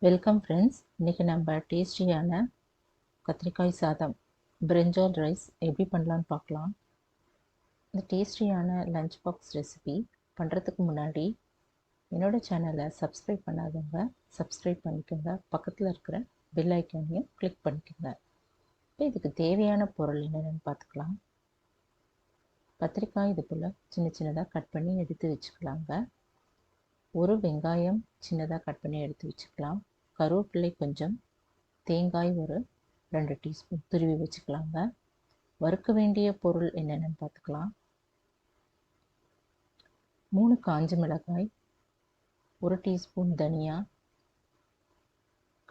Welcome friends. இன்றைக்கி நம்ம டேஸ்டியான கத்திரிக்காய் சாதம் பிரிஞ்சால் ரைஸ் எப்படி பண்ணலான்னு பார்க்கலாம். இந்த டேஸ்டியான லஞ்ச் பாக்ஸ் ரெசிபி பண்ணுறதுக்கு முன்னாடி என்னோடய சேனலை சப்ஸ்கிரைப் பண்ணாதவங்க சப்ஸ்கிரைப் பண்ணிக்கோங்க. பக்கத்தில் இருக்கிற பெல் ஐக்கானையும் கிளிக் பண்ணிக்கோங்க. இப்போ இதுக்கு தேவையான பொருள் என்னென்னு பார்த்துக்கலாம். கத்திரிக்காய் இது போல் சின்ன சின்னதாக கட் பண்ணி எடுத்து வச்சுக்கலாங்க. ஒரு வெங்காயம் சின்னதாக கட் பண்ணி எடுத்து வச்சுக்கலாம். கருவேப்பிலை கொஞ்சம், தேங்காய் ஒரு 2 டீஸ்பூன் துருவி வச்சுக்கலாங்க. வறுக்க வேண்டிய பொருள் என்னென்னு பார்த்துக்கலாம். 3 காஞ்ச மிளகாய், 1 டீஸ்பூன் தனியா,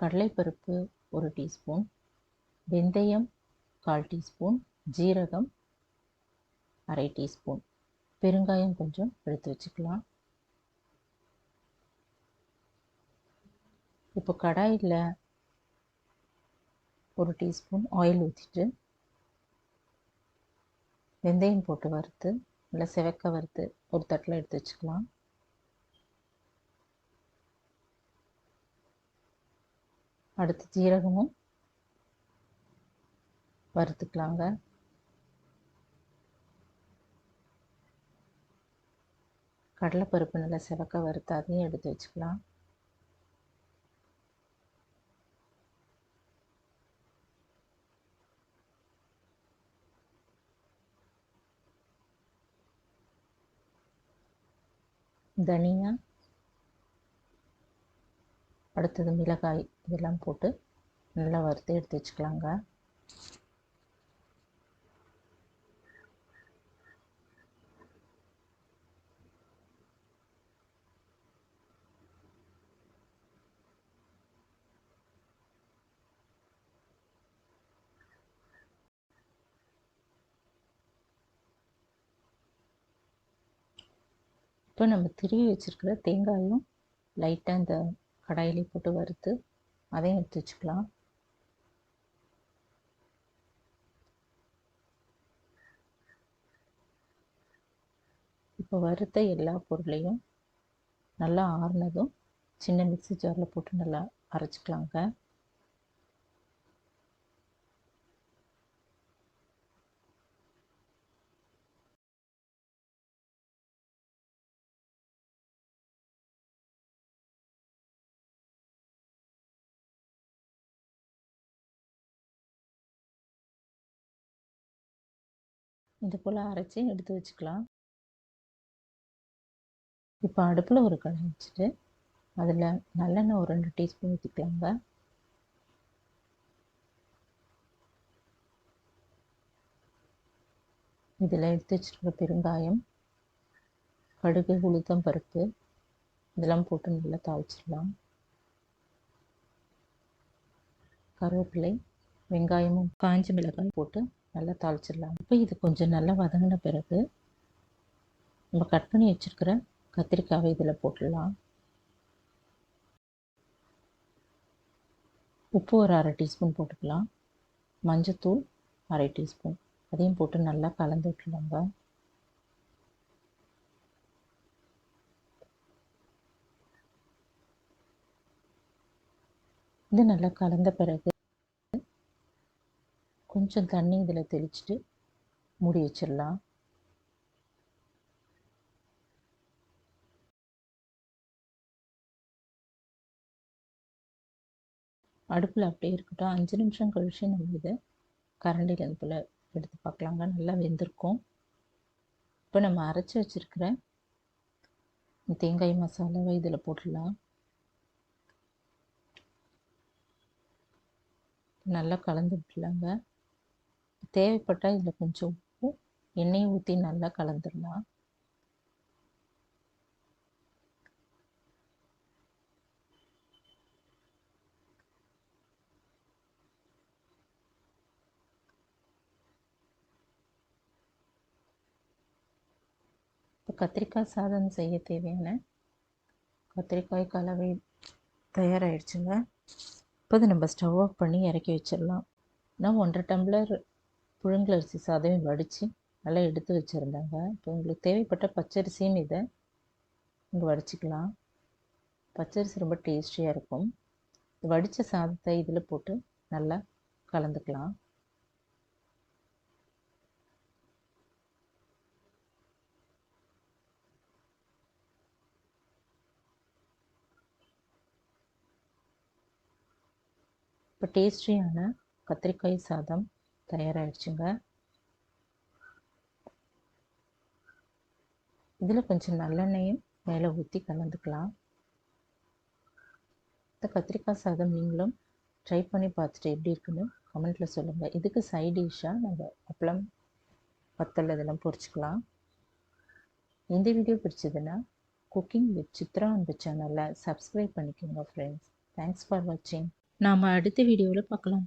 கடலைப்பருப்பு 1 டீஸ்பூன், வெந்தயம் 1/4 டீஸ்பூன், ஜீரகம் 1/2 டீஸ்பூன், பெருங்காயம் கொஞ்சம் எடுத்து வச்சுக்கலாம். இப்போ கடாயில் 1 டீஸ்பூன் ஆயில் ஊற்றிட்டு வெந்தயம் போட்டு வறுத்து நல்லா செவக்க வறுத்து ஒரு தட்டில் எடுத்து வச்சுக்கலாம். அடுத்து ஜீரகமும் வறுத்துக்கலாங்க. கடலைப்பருப்பு நல்லா செவக்க வறுத்து அதையும் எடுத்து வச்சுக்கலாம். தனியா, அடுத்தது மிளகாய் இதெல்லாம் போட்டு நல்லா வறுத்து எடுத்து வச்சுக்கலாங்க. இப்போ நம்ம திருவி வச்சுருக்கிற தேங்காயும் லைட்டாக இந்த கடாயிலே போட்டு வறுத்து அதையும் எடுத்து வச்சுக்கலாம். இப்போ வறுத்த எல்லா பொருளையும் நல்லா ஆறுனதும் சின்ன மிக்ஸி ஜாரில் போட்டு நல்லா அரைச்சிக்கலாங்க. இது போல் அரைச்சி எடுத்து வச்சுக்கலாம். இப்போ அடுப்பில் ஒரு கடாய் வச்சுட்டு அதில் நல்லெண்ணெய் ஒரு 2 டீஸ்பூன் ஊற்றிக்கலாங்க. இதில் எடுத்து வச்சுருக்க பெருங்காயம், கடுகு, உளுத்தம் பருப்பு இதெல்லாம் போட்டு நல்லா தாளிச்சிடலாம். கருவேப்பிலை, வெங்காயமும் காஞ்ச மிளகாய் போட்டு நல்லா தாளிச்சிடலாம். இப்போ இது கொஞ்சம் நல்லா வதங்கின பிறகு நம்ம கட் பண்ணி வச்சுருக்கிற கத்திரிக்காவை இதில் போட்டுடலாம். உப்பு ஒரு 1/2 டீஸ்பூன் போட்டுக்கலாம். மஞ்சத்தூள் 1/2 டீஸ்பூன் அதையும் போட்டு நல்லா கலந்து விட்டுலாங்க. இது நல்லா கலந்த பிறகு கொஞ்சம் தண்ணி இதில் தெளிச்சுட்டு மூடி வச்சிடலாம். அடுப்பில் அப்படியே இருக்கட்டும். 5 நிமிஷம் கழிச்சு நம்ம இதை கரண்டியில் இது போல் எடுத்து பார்க்கலாங்க. நல்லா வெந்திருக்கும். இப்போ நம்ம அரைச்சி வச்சுருக்கிற தேங்காய் மசாலாவை இதில் போட்டுடலாம். நல்லா கலந்து விட்டுலாங்க. தேவைப்பட்டால் இதில் கொஞ்சம் உப்பு, எண்ணெய் ஊற்றி நல்லா கலந்துடலாம். இப்போ கத்திரிக்காய் சாதம் செய்ய தேவையான கத்திரிக்காய் கலவை தயாராகிடுச்சுங்க. இப்போ அதை நம்ம ஸ்டவ் ஆஃப் பண்ணி இறக்கி வச்சிடலாம். நான் 1/2 டம்ளர் புழுங்கலரிசி சாதம் வடித்து நல்லா எடுத்து வச்சுருந்தாங்க. இப்போ உங்களுக்கு தேவைப்பட்ட பச்சரிசியும் இதை இங்கே வடிச்சிக்கலாம். பச்சரிசி ரொம்ப டேஸ்டியாக இருக்கும். வடித்த சாதத்தை இதில் போட்டு நல்லா கலந்துக்கலாம். இப்போ டேஸ்டியான கத்திரிக்காய் சாதம் தயாராகிடுச்சுங்க. இதில் கொஞ்சம் நல்லெண்ணெயும் மேலே ஊற்றி கலந்துக்கலாம். இந்த கத்திரிக்காய் சாதம் நீங்களும் ட்ரை பண்ணி பார்த்துட்டு எப்படி இருக்குன்னு கமெண்ட்டில் சொல்லுங்கள். இதுக்கு சைட் டிஷ்ஷாக நம்ம அப்பளம் வத்தல் இதெல்லாம் பொரிச்சுக்கலாம். இந்த வீடியோ பிடிச்சதுன்னா குக்கிங் வித் சித்ரா அந்த சேனலை சப்ஸ்கிரைப் பண்ணிக்கோங்க ஃப்ரெண்ட்ஸ். தேங்க்ஸ் ஃபார் வாட்சிங். நாம் அடுத்த வீடியோவில் பார்க்கலாம்.